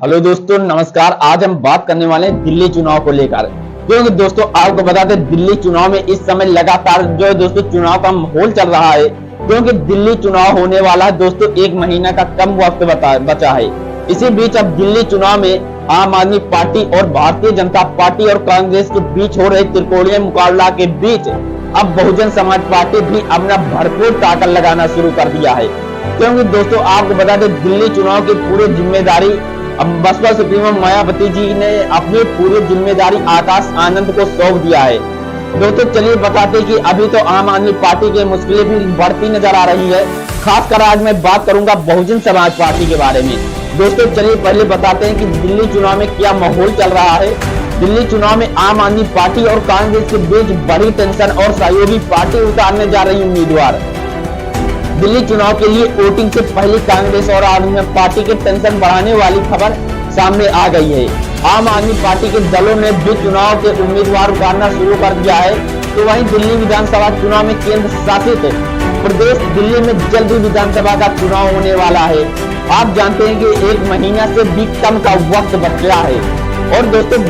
Hello दोस्तों, नमस्कार। आज हम बात करने वाले हैं दिल्ली चुनाव को लेकर। क्योंकि दोस्तों आपको बता दें, दिल्ली चुनाव में इस समय लगातार जो है दोस्तों चुनाव का माहौल चल रहा है। क्योंकि दिल्ली चुनाव होने वाला है दोस्तों, 1 महीना का कम वक्त बचा है। इसी बीच अब दिल्ली चुनाव में आम आदमी पार्टी और भारतीय जनता पार्टी और कांग्रेस के बीच हो रहे त्रिकोणीय मुकाबला के बीच अब बहुजन समाज पार्टी भी अपना भरपूर ताकत लगाना शुरू कर दिया है। क्योंकि दोस्तों आपको बता दें, दिल्ली चुनाव की पूरी जिम्मेदारी अब बसपा सुप्रीमो मायावती जी ने अपनी पूरी जिम्मेदारी आकाश आनंद को सौंप दिया है। दोस्तों चलिए बताते कि अभी तो आम आदमी पार्टी की मुश्किलें भी बढ़ती नजर आ रही है। खासकर आज मैं बात करूंगा बहुजन समाज पार्टी के बारे में। दोस्तों चलिए पहले बताते हैं कि दिल्ली चुनाव में क्या माहौल चल रहा है। दिल्ली चुनाव में आम आदमी पार्टी और कांग्रेस के बीच बड़ी टेंशन और सहयोगी पार्टी उतारने जा रही उम्मीदवार। दिल्ली चुनाव के लिए वोटिंग से पहले कांग्रेस और आम आदमी पार्टी के टेंशन बढ़ाने वाली खबर सामने आ गई है। आम आदमी पार्टी के दलों ने भी चुनाव के उम्मीदवार उतारना शुरू कर दिया है। तो वहीं दिल्ली विधानसभा चुनाव में केंद्र शासित प्रदेश दिल्ली में जल्द ही विधानसभा का चुनाव होने वाला है। आप जानते हैं कि 1 महीना से भी कम का वक्त बच रहा है। और दोस्तों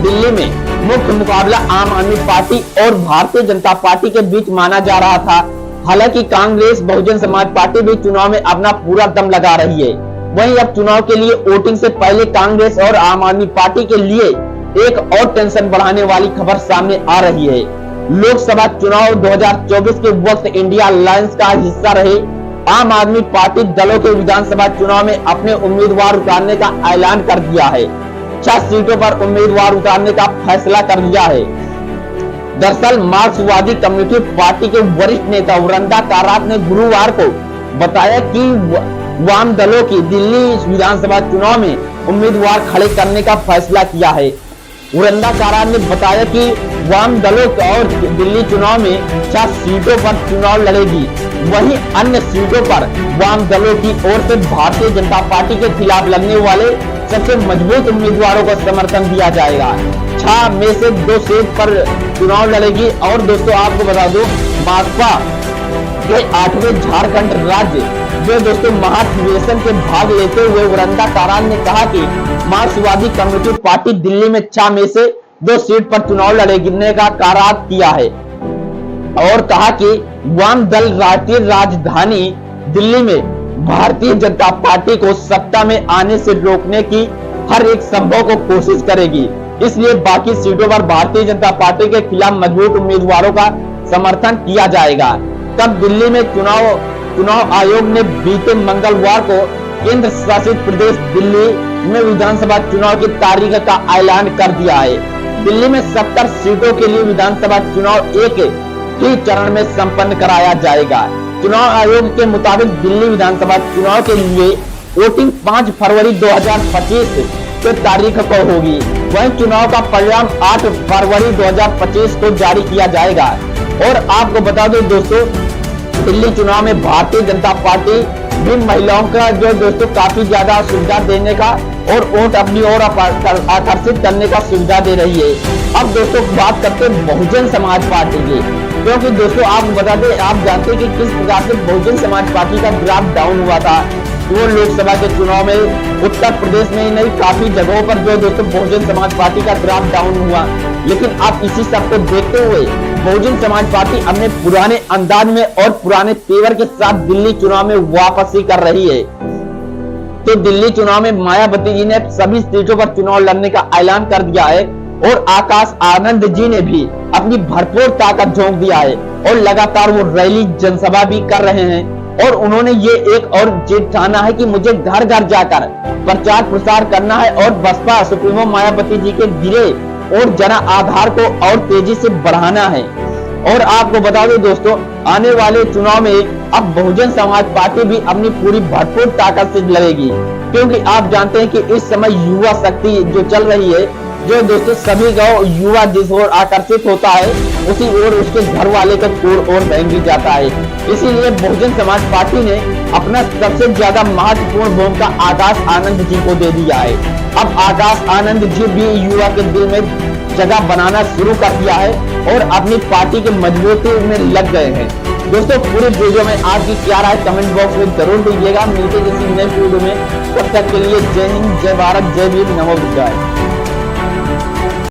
दिल्ली में मुख्य मुकाबला आम आदमी पार्टी और भारतीय जनता पार्टी के बीच माना जा रहा था। हालांकि कांग्रेस बहुजन समाज पार्टी भी चुनाव में अपना पूरा दम लगा रही है। वहीं अब चुनाव के लिए वोटिंग से पहले कांग्रेस और आम आदमी पार्टी के लिए एक और टेंशन बढ़ाने वाली खबर सामने आ रही है। लोकसभा चुनाव 2024 के वक्त इंडिया अलायंस का हिस्सा रहे आम आदमी पार्टी दलों के विधानसभा चुनाव में अपने उम्मीदवार उतारने का ऐलान कर दिया है। 6 सीटों पर उम्मीदवार उतारने का फैसला कर लिया है। दरअसल मार्क्सवादी कम्युनिस्ट पार्टी के वरिष्ठ नेता वृंदा कारात ने गुरुवार को बताया कि वाम दलों की दिल्ली विधानसभा चुनाव में उम्मीदवार खड़े करने का फैसला किया है। वृंदा कारात ने बताया कि वाम दलों और दिल्ली चुनाव में 6 सीटों पर चुनाव लड़ेगी। वहीं अन्य सीटों पर वाम दलों की ओर से भारतीय जनता पार्टी के खिलाफ लड़ने वाले सबसे मजबूत उम्मीदवारों को समर्थन दिया जाएगा। 6 में से 2 सीट पर चुनाव लड़ेगी। और दोस्तों आपको बता दो, माकपा के 8वें झारखंड राज्य जो दोस्तों महाधिवेशन के भाग लेते हुए वृंदा कारात ने कहा कि मार्क्सवादी कम्युनिस्ट पार्टी दिल्ली में 6 में से 2 सीट पर चुनाव लड़ने का कारात किया है। और कहा कि वाम दल राष्ट्रीय राजधानी दिल्ली में भारतीय जनता पार्टी को सत्ता में आने से रोकने की हर एक संभव को कोशिश करेगी। इसलिए बाकी सीटों पर भारतीय जनता पार्टी के खिलाफ मजबूत उम्मीदवारों का समर्थन किया जाएगा। तब दिल्ली में चुनाव आयोग ने बीते मंगलवार को केंद्र शासित प्रदेश दिल्ली में विधानसभा चुनाव की तारीख का ऐलान कर दिया है। दिल्ली में 70 सीटों के लिए विधानसभा चुनाव एक ही चरण में संपन्न कराया जाएगा। चुनाव आयोग के मुताबिक दिल्ली विधानसभा चुनाव के लिए वोटिंग 5 फरवरी 2025 के तारीख को होगी। वहीं चुनाव का परिणाम 8 फरवरी 2025 को जारी किया जाएगा। और आपको बता दो दोस्तों, दिल्ली चुनाव में भारतीय जनता पार्टी भी महिलाओं का जो दोस्तों काफी ज्यादा सुविधा देने का और वोट अपनी ओर आकर्षित करने का सुविधा दे रही है। अब दोस्तों बात करते हैं बहुजन समाज पार्टी की। क्योंकि दोस्तों आपको बता दें, आप जानते हैं कि किस प्रकार से बहुजन समाज पार्टी का ग्राफ डाउन हुआ था। वो लोकसभा के चुनाव में उत्तर प्रदेश में ही नहीं, काफी जगहों पर जो दोस्तों बहुजन समाज पार्टी का ग्राफ डाउन हुआ। लेकिन अब इसी सब को देखते हुए बहुजन समाज पार्टी अपने पुराने अंदाज में और पुराने तेवर के साथ दिल्ली चुनाव में वापसी कर रही है। तो दिल्ली चुनाव में मायावती जी ने सभी सीटों पर चुनाव लड़ने का ऐलान कर दिया है। और आकाश आनंद जी ने भी अपनी भरपूर ताकत झोंक दिया है और लगातार वो रैली जनसभा भी कर रहे हैं। और उन्होंने ये एक और जिद ठाना है कि मुझे घर घर जाकर प्रचार प्रसार करना है और बसपा सुप्रीमो मायावती जी के गिरे और जन आधार को और तेजी से बढ़ाना है। और आपको बता दो दोस्तों, आने वाले चुनाव में अब बहुजन समाज पार्टी भी अपनी पूरी भरपूर ताकत से लड़ेगी। क्योंकि आप जानते हैं कि इस समय युवा शक्ति जो चल रही है, जो दोस्तों सभी गांव युवा जिस ओर आकर्षित होता है उसी ओर उसके घर वाले का ओर बहन भी जाता है। इसीलिए बहुजन समाज पार्टी ने अपना सबसे ज्यादा महत्वपूर्ण भूमिका आकाश आनंद जी को दे दिया है। अब आकाश आनंद जी भी युवा के दिल में जगह बनाना शुरू कर दिया है और अपनी पार्टी के मजबूती में लग गए हैं। दोस्तों पूरे वीडियो में आपकी क्या राय कमेंट बॉक्स में जरूर दीजिएगा। मिलते किसी नए वीडियो में, तब तक के लिए जय हिंद, जय भारत, जय वीर, नमो बुद्धाय।